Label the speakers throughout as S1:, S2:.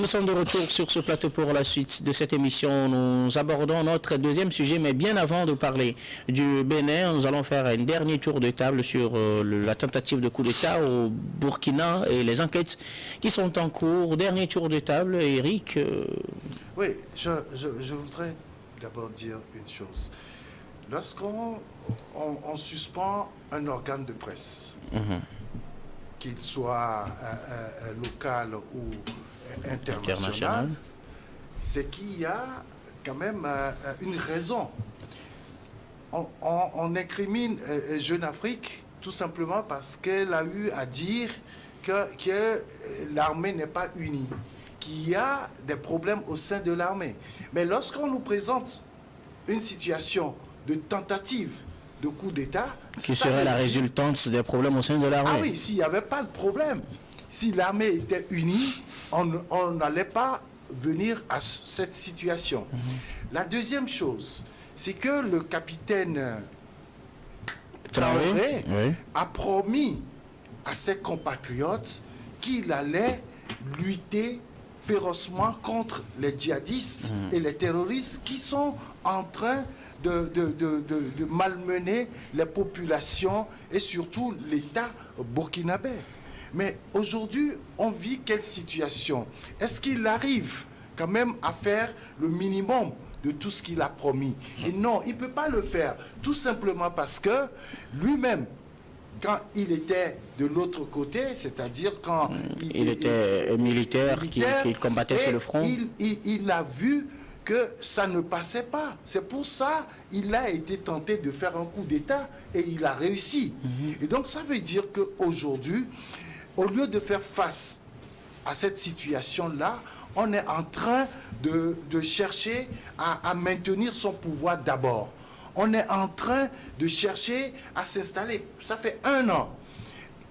S1: nous sommes de retour sur ce plateau pour la suite de cette émission. Nous abordons notre deuxième sujet, mais bien avant de parler du Bénin, nous allons faire un dernier tour de table sur la tentative de coup d'État au Burkina et les enquêtes qui sont en cours. Dernier tour de table, Eric.
S2: Oui, je voudrais d'abord dire une chose. Lorsqu'on suspend un organe de presse, qu'il soit local ou international, c'est qu'il y a quand même une raison. On incrimine Jeune Afrique tout simplement parce qu'elle a eu à dire que l'armée n'est pas unie, qu'il y a des problèmes au sein de l'armée. Mais lorsqu'on nous présente une situation de tentative de coup d'État...
S1: Qui serait la résultante des problèmes au sein de l'armée.
S2: Ah oui, s'il n'y avait pas de problème, si l'armée était unie, on n'allait pas venir à cette situation. La deuxième chose, c'est que le capitaine Traoré a promis à ses compatriotes qu'il allait lutter férocement contre les djihadistes et les terroristes qui sont en train de malmener les populations et surtout l'État burkinabé. Mais aujourd'hui, on vit quelle situation? Est-ce qu'il arrive quand même à faire le minimum de tout ce qu'il a promis? Et non, il ne peut pas le faire, tout simplement parce que lui-même, quand il était de l'autre côté, c'est-à-dire quand
S1: il était militaire qui combattait sur le front,
S2: il a vu que ça ne passait pas. C'est pour ça qu'il a été tenté de faire un coup d'État et il a réussi. Et donc ça veut dire qu'aujourd'hui, au lieu de faire face à cette situation-là, on est en train de chercher à maintenir son pouvoir d'abord. On est en train de chercher à s'installer. Ça fait 1 an.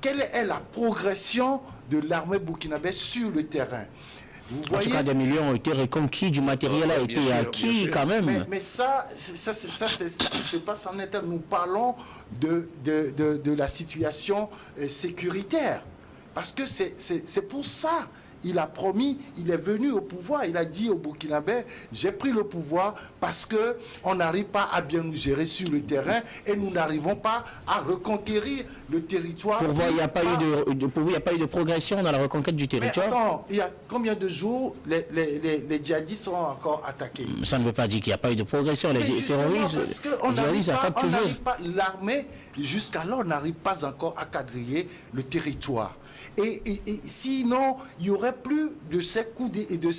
S2: Quelle est la progression de l'armée burkinabé sur le terrain? Vous voyez,
S1: en tout cas, des millions ont été reconquis, du matériel a été acquis quand même.
S2: Mais ça se passe en interne. Nous parlons de la situation sécuritaire. Parce que c'est pour ça. Il a promis, il est venu au pouvoir, il a dit au Burkinabé, j'ai pris le pouvoir parce qu'on n'arrive pas à bien nous gérer sur le terrain et nous n'arrivons pas à reconquérir le territoire.
S1: Pour vous, il n'y a pas eu de progression dans la reconquête du territoire.
S2: Mais attends, il y a combien de jours les djihadistes sont encore attaqués?
S1: Ça ne veut pas dire qu'il n'y a pas eu de progression. Les terroristes attaquent toujours.
S2: L'armée, jusqu'alors, n'arrive pas encore à quadriller le territoire. Et sinon, il n'y aurait plus de ces coups de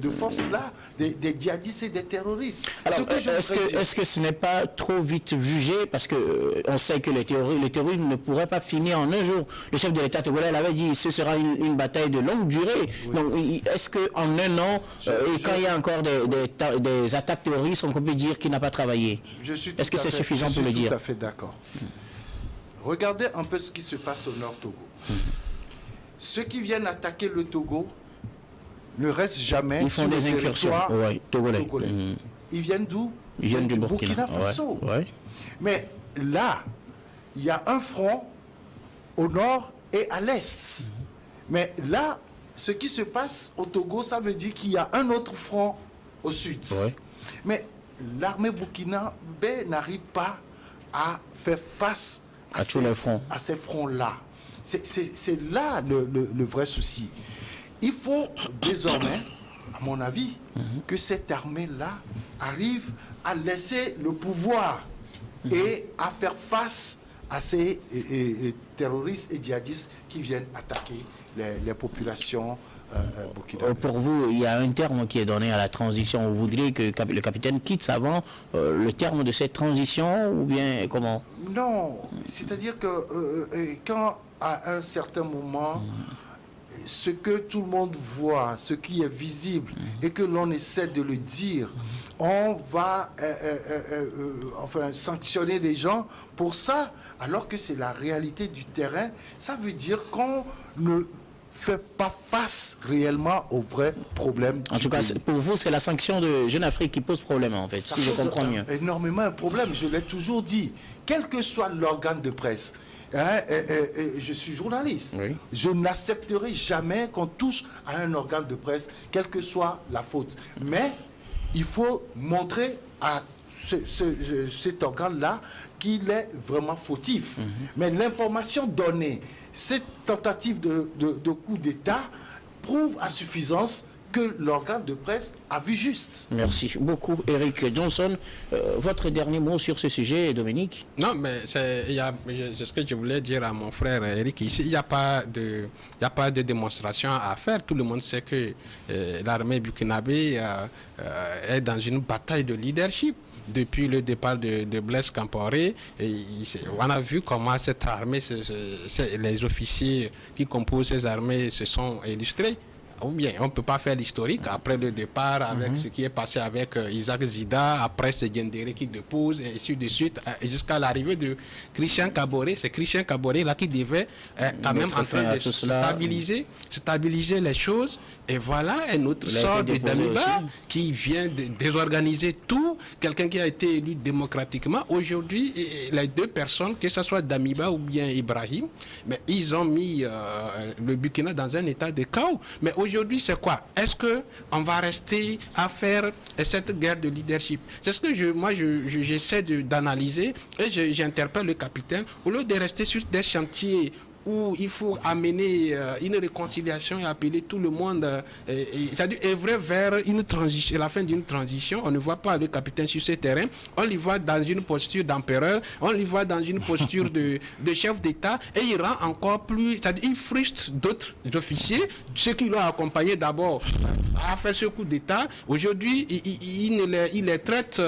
S2: force-là, des djihadistes et des terroristes.
S1: Alors, est-ce que ce n'est pas trop vite jugé? Parce qu'on sait que les terroristes ne pourraient pas finir en un jour. Le chef de l'État togolais l'avait dit, ce sera une bataille de longue durée. Oui. Donc, est-ce qu'en 1 an, quand il y a encore des attaques terroristes, on peut dire qu'il n'a pas travaillé? Est-ce que c'est suffisant pour le dire?
S2: Je suis tout à fait d'accord. Regardez un peu ce qui se passe au Nord Togo. Ceux qui viennent attaquer le Togo ne restent jamais.
S1: Ils font des incursions togolais.
S2: Ils viennent d'où?
S1: Ils viennent du Burkina
S2: Faso. Mais là, il y a un front au nord et à l'est. Mais là, ce qui se passe au Togo, ça veut dire qu'il y a un autre front au sud. Mais l'armée burkinabé n'arrive pas à faire face à ces fronts-là. C'est là le vrai souci. Il faut désormais, à mon avis, que cette armée-là arrive à laisser le pouvoir et à faire face à ces terroristes et djihadistes qui viennent attaquer les populations burkinabées.
S1: Pour vous, il y a un terme qui est donné à la transition. Vous voudriez que le capitaine quitte avant le terme de cette transition ou bien comment?
S2: Non, c'est-à-dire que quand à un certain moment, ce que tout le monde voit, ce qui est visible et que l'on essaie de le dire, on va sanctionner des gens pour ça, alors que c'est la réalité du terrain. Ça veut dire qu'on ne fait pas face réellement aux vrais problèmes.
S1: En tout cas, pour vous, c'est la sanction de Jeune Afrique qui pose problème, en fait, si je comprends mieux.
S2: Énormément un problème, je l'ai toujours dit. Quel que soit l'organe de presse, je suis journaliste.
S1: Oui.
S2: Je n'accepterai jamais qu'on touche à un organe de presse, quelle que soit la faute. Mais il faut montrer à cet organe-là qu'il est vraiment fautif. Mais l'information donnée, cette tentative de coup d'État prouve à suffisance que l'organe de presse a vu juste.
S1: Merci beaucoup, Eric Johnson. Votre dernier mot sur ce sujet, Dominique?
S3: Non, mais c'est ce que je voulais dire à mon frère Eric. Ici, il n'y a pas de démonstration à faire. Tout le monde sait que l'armée burkinabé est dans une bataille de leadership. Depuis le départ de Blaise Compaoré, on a vu comment cette armée, les officiers qui composent ces armées se sont illustrés. Ou bien, on ne peut pas faire l'historique après le départ avec ce qui est passé avec Isaac Zida, après c'est Gendéré qui dépose, et ainsi de suite, jusqu'à l'arrivée de Christian Kaboré. C'est Christian Kaboré là qui devait quand même en train de stabiliser les choses. Et voilà un autre sort de Damiba qui vient de désorganiser tout. Quelqu'un qui a été élu démocratiquement. Aujourd'hui, les deux personnes, que ce soit Damiba ou bien Ibrahim, mais ils ont mis le Burkina dans un état de chaos. Mais aujourd'hui, c'est quoi? Est-ce qu'on va rester à faire cette guerre de leadership? C'est ce que j'essaie d'analyser et j'interpelle le capitaine. Au lieu de rester sur des chantiers où il faut amener une réconciliation et appeler tout le monde, c'est-à-dire œuvrer vers une transition, la fin d'une transition. On ne voit pas le capitaine sur ce terrain, on l'y voit dans une posture d'empereur, on l'y voit dans une posture de chef d'État, et il rend encore plus, c'est-à-dire il frustre d'autres officiers, ceux qui l'ont accompagné d'abord à faire ce coup d'État. Aujourd'hui, il les traite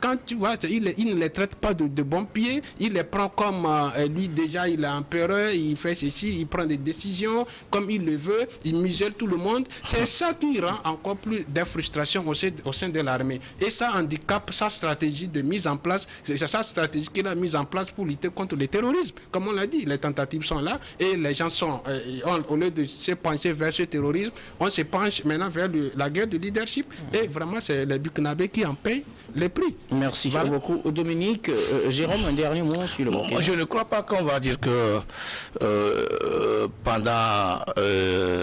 S3: quand tu vois, il ne les traite pas de bon pied, il les prend comme lui déjà, il a empereur, il fait ceci, il prend des décisions comme il le veut, il muselle tout le monde. C'est ça qui rend encore plus de frustration au sein de l'armée. Et ça handicape sa stratégie de mise en place, c'est sa stratégie qu'il a mise en place pour lutter contre le terrorisme. Comme on l'a dit, les tentatives sont là et les gens sont, au lieu de se pencher vers ce terrorisme, on se penche maintenant vers la guerre de leadership. Et vraiment, c'est les Burkinabés qui en payent les prix.
S1: Merci beaucoup. Dominique, Jérôme, un dernier mot sur le Burkina.
S4: Je ne crois pas qu'on va dire que pendant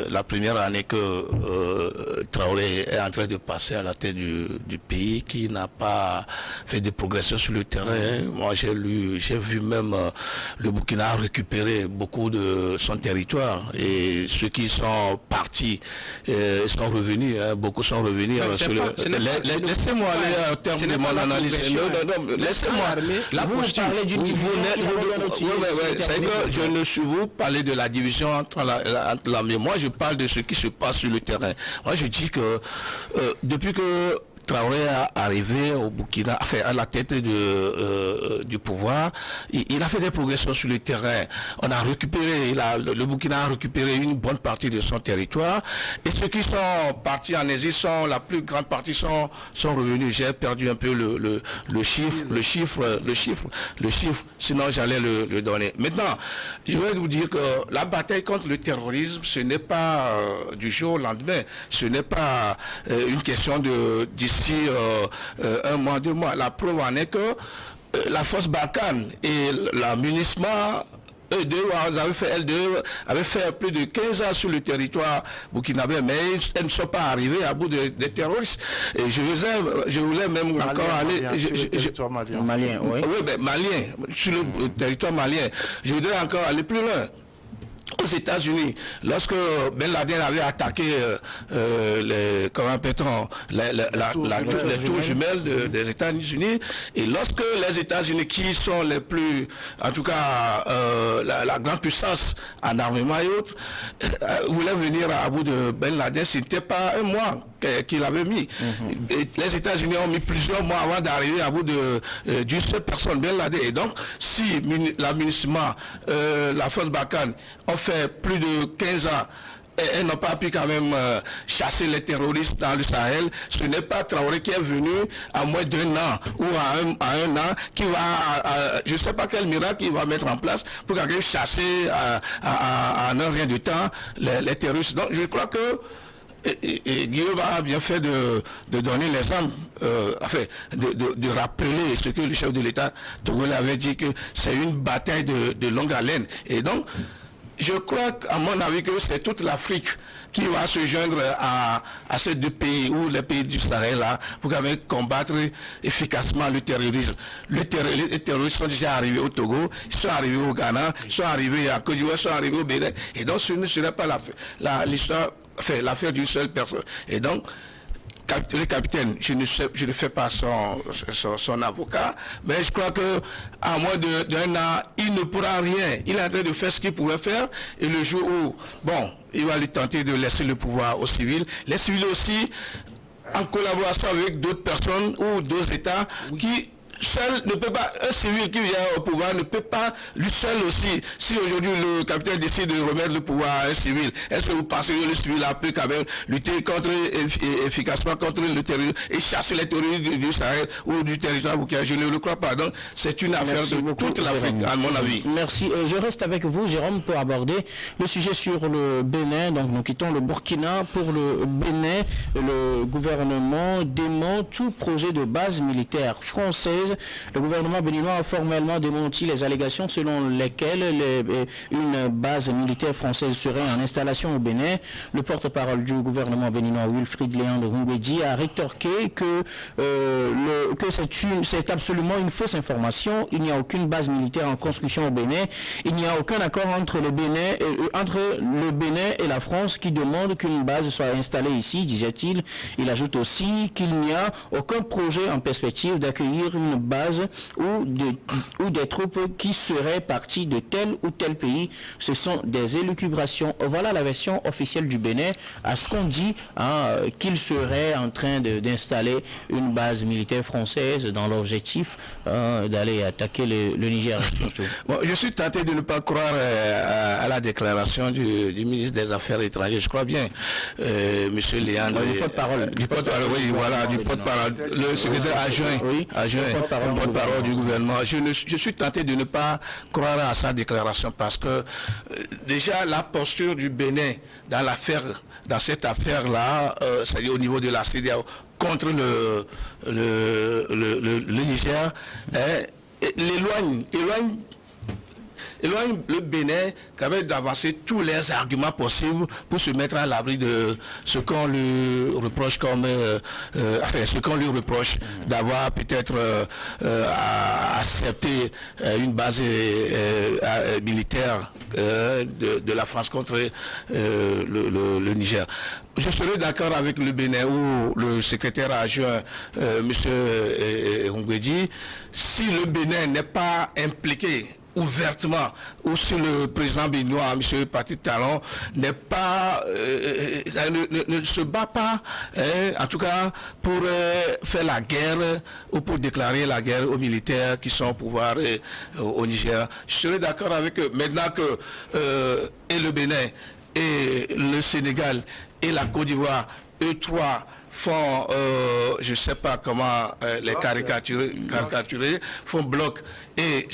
S4: la première année que Traoré est en train de passer à la tête du pays, qui n'a pas fait de progression sur le terrain. Moi, j'ai vu même le Burkina récupérer beaucoup de son territoire, et ceux qui sont partis sont revenus, beaucoup sont revenus. Laissez-moi aller au terme de mon analyse. Laissez-moi.
S1: Là, vous parlez d'une division.
S4: Je ne suis vous parler de la division entre l'armée. Moi, je parle de ce qui se passe sur le terrain. Moi, je dis que depuis que Traoré est arrivé au Burkina, enfin à la tête du pouvoir, il a fait des progressions sur le terrain. On a récupéré, le Burkina a récupéré une bonne partie de son territoire, et ceux qui sont partis en exil, la plus grande partie sont revenus. J'ai perdu un peu le chiffre, sinon j'allais le donner. Maintenant, je vais vous dire que la bataille contre le terrorisme, ce n'est pas du jour au lendemain, ce n'est pas une question d'ici un mois, 2 mois. La preuve en est que la force Barkhane et la MINUSMA, avaient fait plus de 15 ans sur le territoire burkinabé, mais elles ne sont pas arrivées à bout des terroristes. Et je voulais même encore aller...
S1: Malien, oui.
S4: Oui, mais malien, sur le territoire malien. Je voudrais encore aller plus loin. Aux États-Unis, lorsque Ben Laden avait attaqué les tours jumelles des États-Unis, et lorsque les États-Unis, qui sont les plus, en tout cas la grande puissance en armement et autres, voulaient venir à bout de Ben Laden, ce n'était pas un mois qu'il avait mis. Et les États-Unis ont mis plusieurs mois avant d'arriver à bout d'une seule personne, Ben Laden. Et donc, si la MINUSMA, la force Barkhane, ont fait plus de 15 ans, et elles n'ont pas pu quand même chasser les terroristes dans le Sahel, ce n'est pas Traoré qui est venu à moins d'1 an ou à un an qui va, je ne sais pas quel miracle il va mettre en place pour quand même chasser en un rien de temps les terroristes. Donc je crois que et Guillaume a bien fait de donner l'exemple, de rappeler ce que le chef de l'État togolais avait dit, que c'est une bataille de longue haleine. Et donc, je crois, à mon avis, que c'est toute l'Afrique qui va se joindre à ces deux pays, ou les pays du Sahel, là, pour quand même combattre efficacement le terrorisme. Les terroristes sont déjà arrivés au Togo, ils sont arrivés au Ghana, ils sont arrivés à Côte d'Ivoire, ils sont arrivés au Bénin. Et donc, ce ne serait pas l'affaire d'une seule personne. Et donc, le capitaine, je ne fais pas son avocat, mais je crois que à moins d'un an, il ne pourra rien. Il est en train de faire ce qu'il pouvait faire, et le jour où, bon, il va lui tenter de laisser le pouvoir aux civils. Les civils aussi, en collaboration avec d'autres personnes ou d'autres États qui seul ne peut pas, un civil qui vient au pouvoir ne peut pas, lui seul aussi, si aujourd'hui le capitaine décide de remettre le pouvoir à un civil, est-ce que vous pensez que le civil a pu quand même lutter efficacement contre le terrorisme et chasser les terroristes du Sahel ou du territoire burkinabé? Je ne le crois pas. Donc c'est une affaire de toute l'Afrique, à mon avis.
S1: Merci. Je reste avec vous, Jérôme, pour aborder le sujet sur le Bénin. Donc nous quittons le Burkina pour le Bénin. Le gouvernement dément tout projet de base militaire française. Le gouvernement béninois a formellement démenti les allégations selon lesquelles une base militaire française serait en installation au Bénin. Le porte-parole du gouvernement béninois, Wilfried Léandre Ngouedji, a rétorqué que c'est absolument une fausse information. Il n'y a aucune base militaire en construction au Bénin. Il n'y a aucun accord entre le Bénin et la France qui demande qu'une base soit installée ici, disait-il. Il ajoute aussi qu'il n'y a aucun projet en perspective d'accueillir une base ou des troupes qui seraient parties de tel ou tel pays. Ce sont des élucubrations. Voilà la version officielle du Bénin à ce qu'on dit qu'il serait en train d'installer une base militaire française dans l'objectif d'aller attaquer le Niger.
S4: Bon, je suis tenté de ne pas croire à la déclaration du ministre des Affaires étrangères. Je crois bien, M. Léandre.
S1: Du porte-parole.
S4: Du porte-parole, oui, voilà, du porte-parole. Le secrétaire adjoint. Porte-parole du gouvernement. Je suis tenté de ne pas croire à sa déclaration parce que déjà la posture du Bénin dans cette affaire-là, c'est-à-dire au niveau de la CEDEAO contre le Niger, éloigne le Bénin quand même d'avancer tous les arguments possibles pour se mettre à l'abri de ce qu'on lui reproche d'avoir peut-être accepté une base militaire de la France contre le Niger. Je serais d'accord avec le Bénin ou le secrétaire adjoint, M. Ngouedji, si le Bénin n'est pas impliqué ouvertement, ou si le président béninois, M. Patrice Talon, n'est pas, ne se bat pas, en tout cas pour faire la guerre ou pour déclarer la guerre aux militaires qui sont au pouvoir au Niger. Je serais d'accord avec eux. Maintenant que et le Bénin et le Sénégal et la Côte d'Ivoire, eux trois font, je ne sais pas comment les caricaturer, font bloc et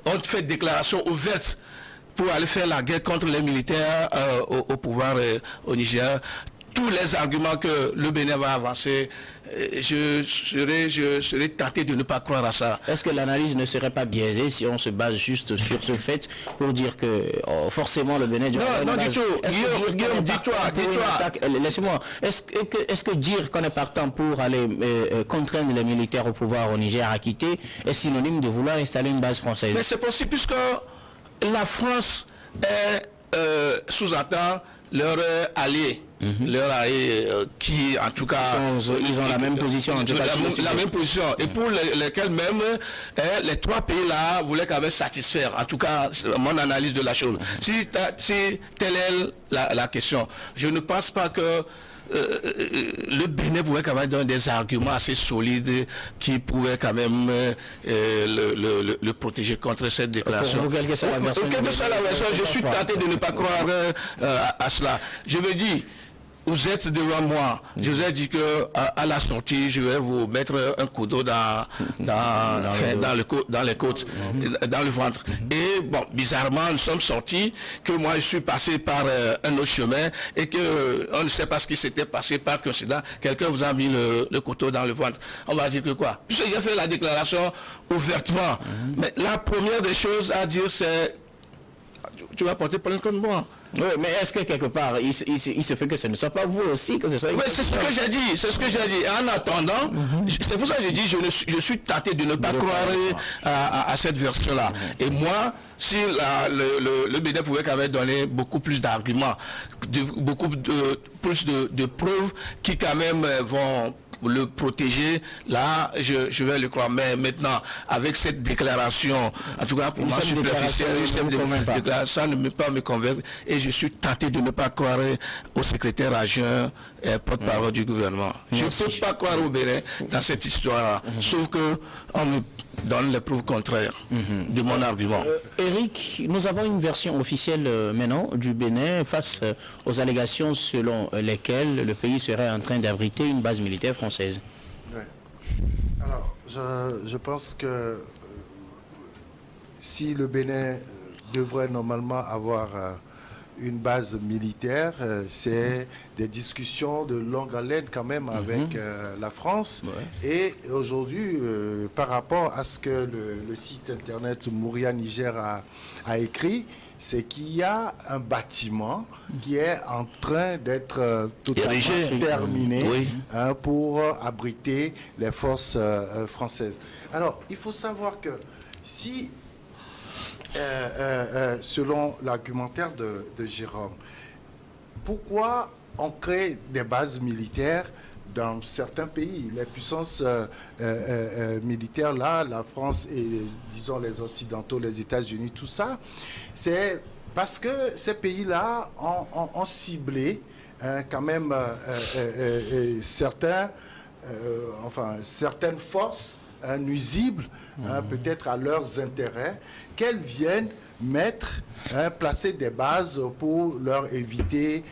S4: ont fait déclaration ouverte pour aller faire la guerre contre les militaires au pouvoir au Niger. Tous les arguments que le Bénin va avancer, je serais tenté de ne pas croire à ça.
S1: Est-ce que l'analyse ne serait pas biaisée si on se base juste sur ce fait pour dire que forcément le Bénin...
S4: Non, du tout. Guillaume, dis-toi.
S1: Laissez-moi. Est-ce que dire qu'on est partant pour aller contraindre les militaires au pouvoir au Niger à quitter est synonyme de vouloir installer une base française?
S4: Mais c'est possible puisque la France sous-entend leur allié. Leur allié qui, en tout cas...
S1: Ils ont la même position.
S4: La même position. Et pour lesquels même, les trois pays-là voulaient quand même satisfaire. En tout cas, mon analyse de la chose. Si telle est la question, je ne pense pas que le Bénin pouvait quand même donner des arguments assez solides qui pouvaient quand même le protéger contre cette déclaration.
S1: Quelle que soit la version,
S4: je suis tenté de ne pas croire à cela. Je me dis, vous êtes devant moi. Je vous ai dit que à la sortie, je vais vous mettre un coup d'eau dans les côtes, dans le ventre. Et bon, bizarrement, nous sommes sortis, que moi je suis passé par un autre chemin et que on ne sait pas ce qui s'était passé par coïncidence. Quelqu'un vous a mis le couteau dans le ventre. On va dire que quoi? Puisque j'ai fait la déclaration ouvertement. Mais la première des choses à dire, c'est tu vas porter plainte contre moi.
S1: Oui, mais est-ce que quelque part, il se fait que ce ne soit pas vous aussi que ce soit...
S4: Oui, c'est ce que j'ai dit, c'est ce que j'ai dit. En attendant, c'est pour ça que je dis, je suis tenté de ne pas croire à cette version-là. Et moi, si le Bénin pouvait quand même donner beaucoup plus d'arguments, beaucoup plus de preuves qui quand même vont le protéger, là, je vais le croire. Mais maintenant, avec cette déclaration, en tout cas pour moi, superficielle, ça ne peut pas me convaincre. Et je suis tenté de ne pas croire au secrétaire adjoint porte-parole du gouvernement. Je ne peux pas croire au Bénin dans cette histoire-là. Sauf que on me donne les preuves contraires de mon argument.
S1: Eric, nous avons une version officielle maintenant du Bénin face aux allégations selon lesquelles le pays serait en train d'abriter une base militaire française.
S2: Ouais. Alors, je pense que si le Bénin devrait normalement avoir une base militaire, c'est des discussions de longue haleine quand même avec la France. Ouais. Et aujourd'hui, par rapport à ce que le site internet Mouria Niger a écrit, c'est qu'il y a un bâtiment qui est en train d'être totalement terminé pour abriter les forces françaises. Alors, il faut savoir que si selon l'argumentaire de Jérôme, pourquoi on crée des bases militaires dans certains pays? Les puissances militaires, là, la France et, disons, les Occidentaux, les États-Unis, tout ça, c'est parce que ces pays-là ont ciblé quand même certaines forces nuisibles, peut-être à leurs intérêts, qu'elles viennent placer des bases pour leur éviter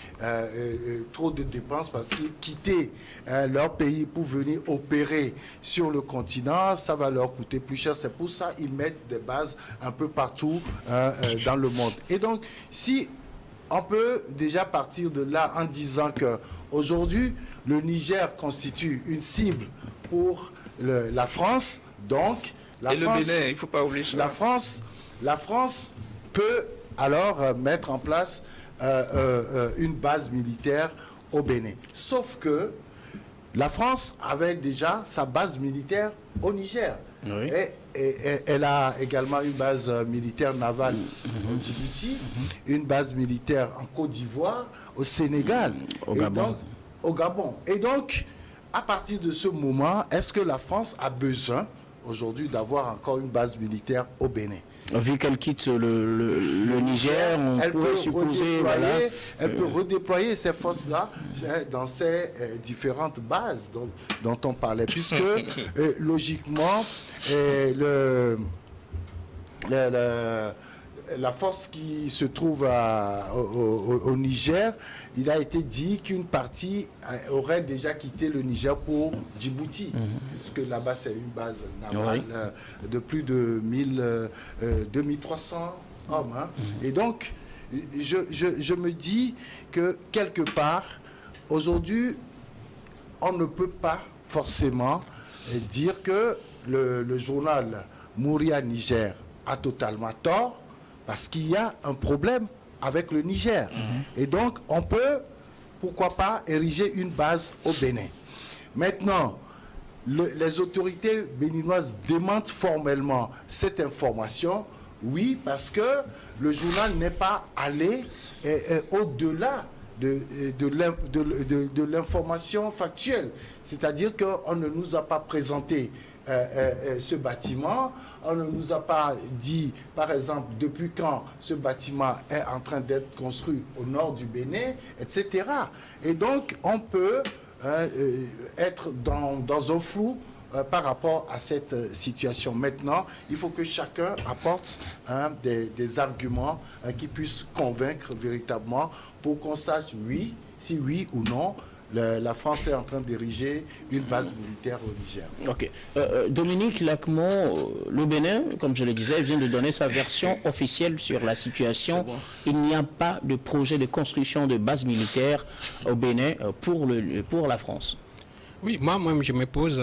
S2: trop de dépenses, parce qu'ils quitter leur pays pour venir opérer sur le continent, ça va leur coûter plus cher. C'est pour ça qu'ils mettent des bases un peu partout dans le monde. Et donc, si on peut déjà partir de là en disant que aujourd'hui, le Niger constitue une cible pour la France, donc
S4: le Bénin, il ne faut pas oublier ça.
S2: La France peut alors mettre en place une base militaire au Bénin. Sauf que la France avait déjà sa base militaire au Niger. Oui. Et elle a également une base militaire navale au Djibouti, une base militaire en Côte d'Ivoire, au Sénégal, au Gabon. Et donc, à partir de ce moment, est-ce que la France a besoin aujourd'hui d'avoir encore une base militaire au Bénin?
S1: Vu qu'elle quitte le Niger, on pourrait supposer...
S2: Elle peut redéployer ces forces-là dans ces différentes bases dont on parlait, puisque logiquement, la force qui se trouve au Niger, il a été dit qu'une partie aurait déjà quitté le Niger pour Djibouti, puisque là-bas c'est une base navale de plus de 2300 hommes. Et donc, je me dis que quelque part, aujourd'hui, on ne peut pas forcément dire que le journal Mouria Niger a totalement tort, parce qu'il y a un problème avec le Niger. Et donc, on peut, pourquoi pas, ériger une base au Bénin. Maintenant, les autorités béninoises démentent formellement cette information, oui, parce que le journal n'est pas allé au-delà de l'information factuelle. C'est-à-dire qu'on ne nous a pas présenté ce bâtiment, on ne nous a pas dit, par exemple, depuis quand ce bâtiment est en train d'être construit au nord du Bénin, etc. Et donc, on peut être dans un flou par rapport à cette situation. Maintenant, il faut que chacun apporte des arguments qui puissent convaincre véritablement pour qu'on sache, oui, si oui ou non la France est en train d'ériger une base militaire au Niger.
S1: Ok. Dominique Lacmon, le Bénin, comme je le disais, vient de donner sa version officielle sur la situation. Bon. Il n'y a pas de projet de construction de base militaire au Bénin pour la France.
S3: Oui, moi-même, je me pose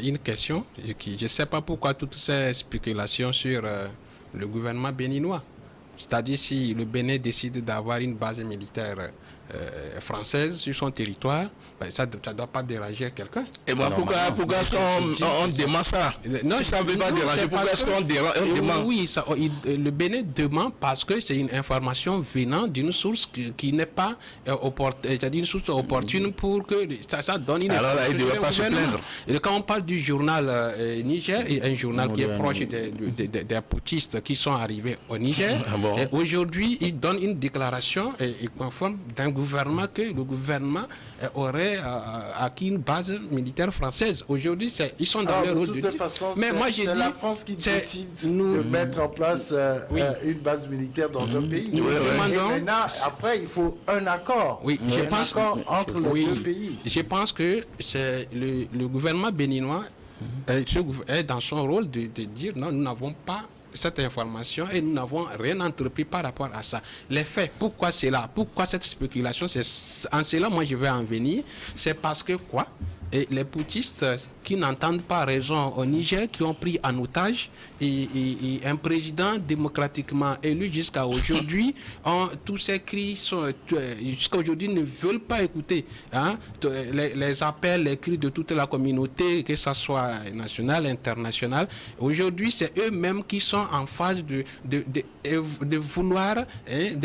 S3: une question. Je ne sais pas pourquoi toutes ces spéculations sur le gouvernement béninois. C'est-à-dire si le Bénin décide d'avoir une base militaire française sur son territoire, ben ça ne doit pas déranger quelqu'un.
S4: Et moi, pourquoi est-ce qu'on demande ça?
S3: Non,
S4: si ça ne veut pas déranger, pourquoi est-ce qu'on demande?
S3: Oui, le Bénin demande parce que c'est une information venant d'une source qui n'est pas une source opportune pour que ça donne une
S4: alors là, il ne devrait pas se plaindre.
S3: Et quand on parle du journal Niger, un journal qui est proche des putschistes qui sont arrivés au Niger, aujourd'hui, il donne une déclaration conforme d'un gouvernement que le gouvernement aurait acquis une base militaire française. Aujourd'hui, ils sont dans leur rôle
S2: de toute façon,
S3: mais moi,
S2: c'est la France qui décide de mettre en place une base militaire dans un pays. Et maintenant, après, il faut un accord.
S3: Oui,
S2: un accord entre les deux pays.
S3: Je pense que c'est le gouvernement béninois est dans son rôle de dire non, nous n'avons pas cette information et nous n'avons rien entrepris par rapport à ça. Les faits, pourquoi c'est là? Pourquoi cette spéculation? En cela, moi, je vais en venir. C'est parce que quoi? Et les putschistes qui n'entendent pas raison au Niger, qui ont pris en otage et un président démocratiquement élu jusqu'à aujourd'hui, tous ces cris jusqu'à aujourd'hui ne veulent pas écouter les appels, les cris de toute la communauté, que ce soit nationale, internationale. Aujourd'hui, c'est eux-mêmes qui sont en phase de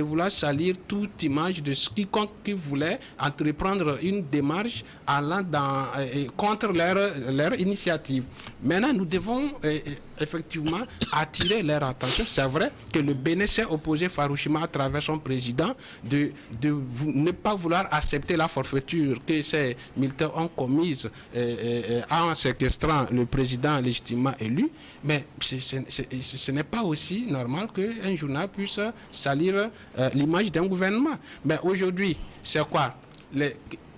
S3: vouloir salir toute image de quiconque qui voulait entreprendre une démarche allant contre leur initiative. Maintenant, nous devons effectivement attirer leur attention. C'est vrai que le Bénin s'est opposé farouchement à travers son président de ne pas vouloir accepter la forfaiture que ces militaires ont commise en séquestrant le président légitimement élu. Mais ce n'est pas aussi normal qu'un journal puisse salir l'image d'un gouvernement. Mais aujourd'hui, c'est quoi?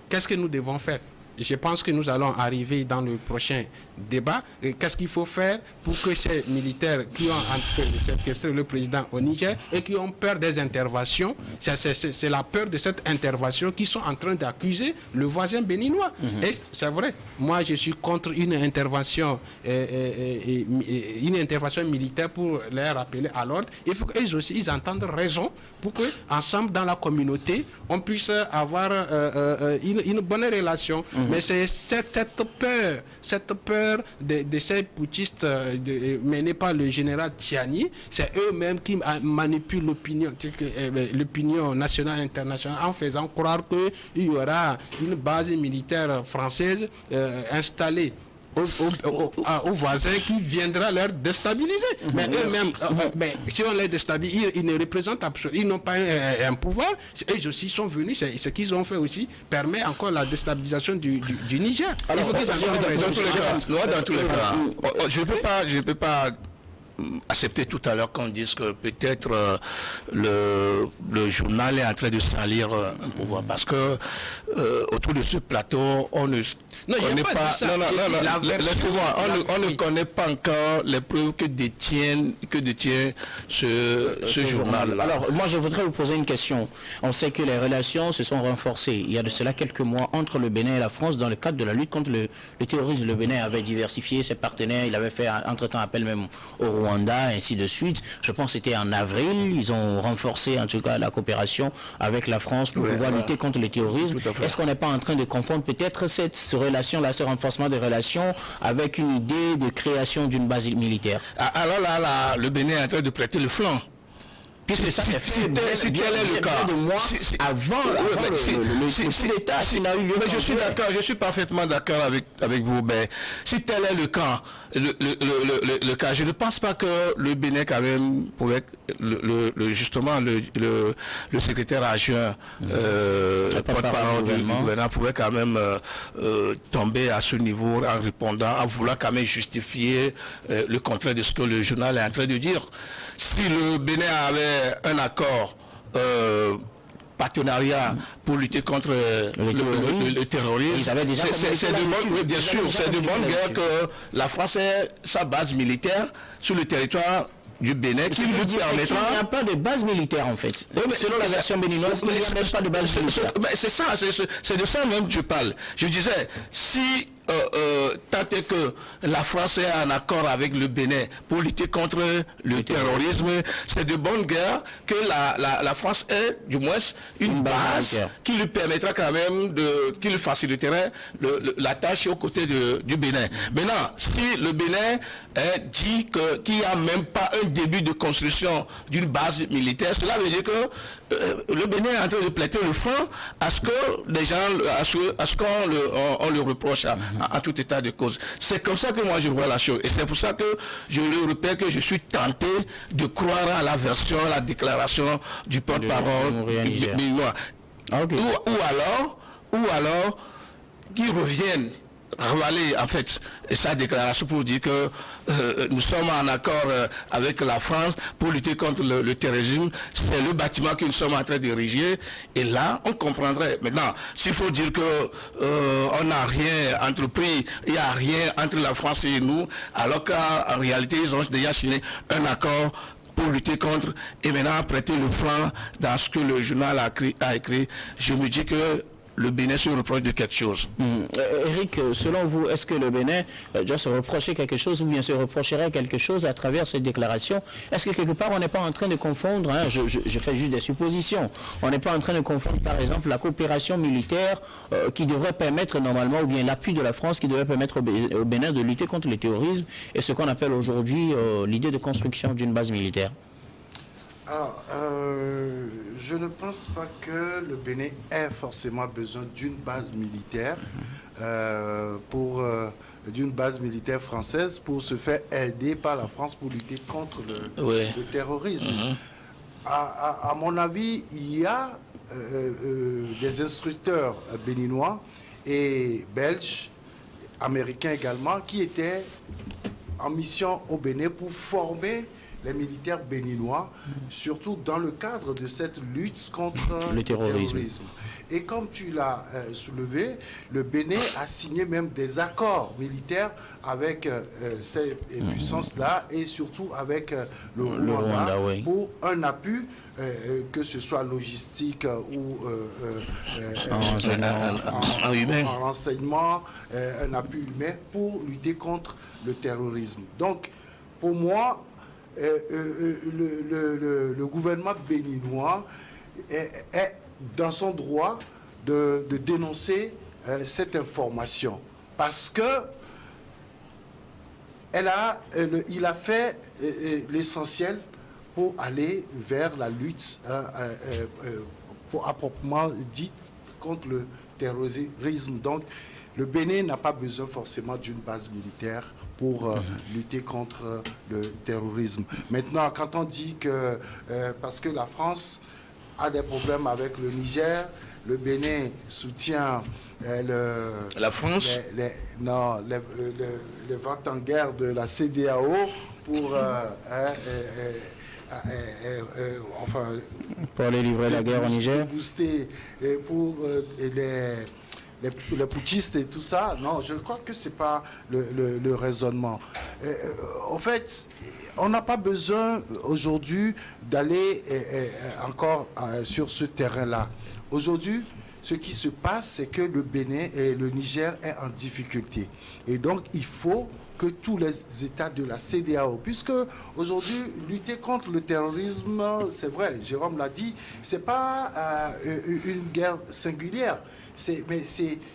S3: Qu'est-ce que nous devons faire? Je pense que nous allons arriver dans le prochain débat. Qu'est-ce qu'il faut faire pour que ces militaires qui ont séquestré le président au Niger et qui ont peur des interventions, c'est la peur de cette intervention qu'ils sont en train d'accuser le voisin béninois. Et c'est vrai, moi je suis contre une intervention militaire pour les rappeler à l'ordre. Il faut qu'eux aussi ils entendent raison pour que ensemble dans la communauté on puisse avoir une bonne relation. Mais c'est cette peur de ces putschistes menés par le général Tiani, c'est eux-mêmes qui manipulent l'opinion nationale et internationale en faisant croire qu'il y aura une base militaire française installée aux voisins qui viendra leur déstabiliser. Mais eux-mêmes, si on les déstabilise, ils ne représentent absolument, ils n'ont pas un pouvoir. Eux aussi sont venus, ce qu'ils ont fait aussi permet encore la déstabilisation du Niger.
S4: Alors, dans tous les cas, je ne peux pas accepter tout à l'heure qu'on dise que peut-être le journal est en train de salir un pouvoir parce que autour de ce plateau, on ne connaît pas. On ne connaît pas encore les preuves que détient ce journal.
S1: Alors, moi, je voudrais vous poser une question. On sait que les relations se sont renforcées. Il y a de cela quelques mois entre le Bénin et la France dans le cadre de la lutte contre le terrorisme. Le Bénin avait diversifié ses partenaires. Il avait fait entre-temps appel même au Rwanda, ainsi de suite. Je pense que c'était en avril. Ils ont renforcé en tout cas la coopération avec la France pour pouvoir lutter contre le terrorisme. Est-ce qu'on n'est pas en train de confondre peut-être cette relation-là, ce renforcement des relations avec une idée de création d'une base militaire?
S4: Alors là, le Bénin est en train de prêter le flanc.
S1: Puisque ça s'est fait bien le cas de moi avant le l'État qui n'a eu lieu.
S4: Mais je suis parfaitement d'accord avec vous. Mais si tel est le cas, le cas, je ne pense pas que le Bénin quand même pourrait justement le secrétaire adjoint porte-parole du gouvernement pourrait quand même tomber à ce niveau en répondant, en voulant quand même justifier le contraire de ce que le journal est en train de dire. Si le Bénin avait un accord partenariat pour lutter contre le terrorisme.
S1: Ils avaient déjà
S4: bien sûr, c'est de bonne guerre que la France ait sa base militaire sur le territoire du Bénin qui lui permettra...
S1: Il n'y a pas de base militaire en fait. Selon la version béninoise, il n'y a même pas de base militaire.
S4: C'est ça, c'est de ça même que je parle. Je disais, si tant est que la France est en accord avec le Bénin pour lutter contre le terrorisme, c'est de bonne guerre que la France ait du moins une base qui lui permettra quand même qui lui faciliterait la tâche aux côtés du Bénin. Maintenant, si le Bénin dit qu'il n'y a même pas un début de construction d'une base militaire, cela veut dire que le Bénin est en train de prêter le front à ce que les gens, à ce qu'on le reproche en tout état de cause. C'est comme ça que moi je vois la chose. Et c'est pour ça que je le répète que je suis tenté de croire à la version, à la déclaration du porte-parole béninois.
S1: Okay.
S4: Ou alors qu'ils reviennent ravaler en fait sa déclaration pour dire que nous sommes en accord avec la France pour lutter contre le terrorisme. C'est le bâtiment que nous sommes en train d'ériger et là on comprendrait. Maintenant, s'il faut dire que on n'a rien entrepris, il n'y a rien entre la France et nous, alors qu'en réalité ils ont déjà signé un accord pour lutter contre et maintenant prêter le flanc dans ce que le journal a écrit, je me dis que le Bénin se reproche de quelque chose.
S1: Eric, selon vous, est-ce que le Bénin doit se reprocher quelque chose ou bien se reprocherait quelque chose à travers cette déclaration? Est-ce que quelque part on n'est pas en train de confondre, je fais juste des suppositions, on n'est pas en train de confondre par exemple la coopération militaire qui devrait permettre normalement, ou bien l'appui de la France qui devrait permettre au Bénin de lutter contre le terrorisme et ce qu'on appelle aujourd'hui l'idée de construction d'une base militaire?
S2: Alors, je ne pense pas que le Bénin ait forcément besoin d'une base militaire, d'une base militaire française pour se faire aider par la France pour lutter contre le terrorisme. À mon avis, il y a des instructeurs béninois et belges, américains également, qui étaient en mission au Bénin pour former les militaires béninois, surtout dans le cadre de cette lutte contre le terrorisme. Et comme tu l'as soulevé, le Bénin a signé même des accords militaires avec ces puissances-là et surtout avec le Rwanda
S1: oui.
S2: pour un appui, que ce soit logistique ou en renseignement, un appui humain pour lutter contre le terrorisme. Donc, pour moi, le gouvernement béninois est dans son droit de dénoncer cette information parce que il a fait l'essentiel pour aller vers la lutte à proprement dite contre le terrorisme. Donc, le Bénin n'a pas besoin forcément d'une base militaire pour lutter contre le terrorisme. Maintenant, quand on dit que parce que la France a des problèmes avec le Niger, le Bénin soutient
S4: la France
S2: les ventes en guerre de la CEDEAO pour
S1: pour aller livrer la guerre au Niger,
S2: booster pour les putschistes et tout ça. Non, je crois que c'est pas le raisonnement. En fait, on n'a pas besoin aujourd'hui d'aller encore sur ce terrain-là. Aujourd'hui, ce qui se passe, c'est que le Bénin et le Niger est en difficulté. Et donc, il faut que tous les États de la CEDEAO, puisque aujourd'hui, lutter contre le terrorisme, c'est vrai, Jérôme l'a dit, c'est pas une guerre singulière. Mais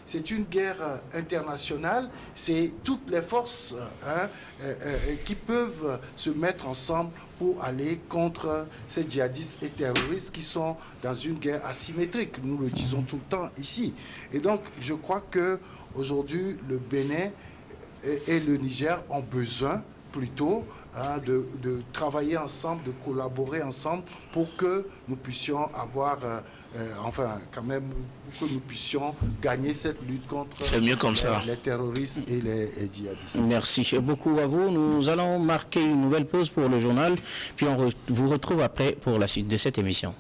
S2: c'est une guerre internationale, c'est toutes les forces qui peuvent se mettre ensemble pour aller contre ces djihadistes et terroristes qui sont dans une guerre asymétrique. Nous le disons tout le temps ici. Et donc, je crois qu'aujourd'hui, le Bénin et le Niger ont besoin plutôt de travailler ensemble, de collaborer ensemble pour que nous puissions avoir, quand même, pour que nous puissions gagner cette lutte contre les terroristes et les djihadistes.
S1: Merci beaucoup à vous. Nous allons marquer une nouvelle pause pour le journal, puis on vous retrouve après pour la suite de cette émission.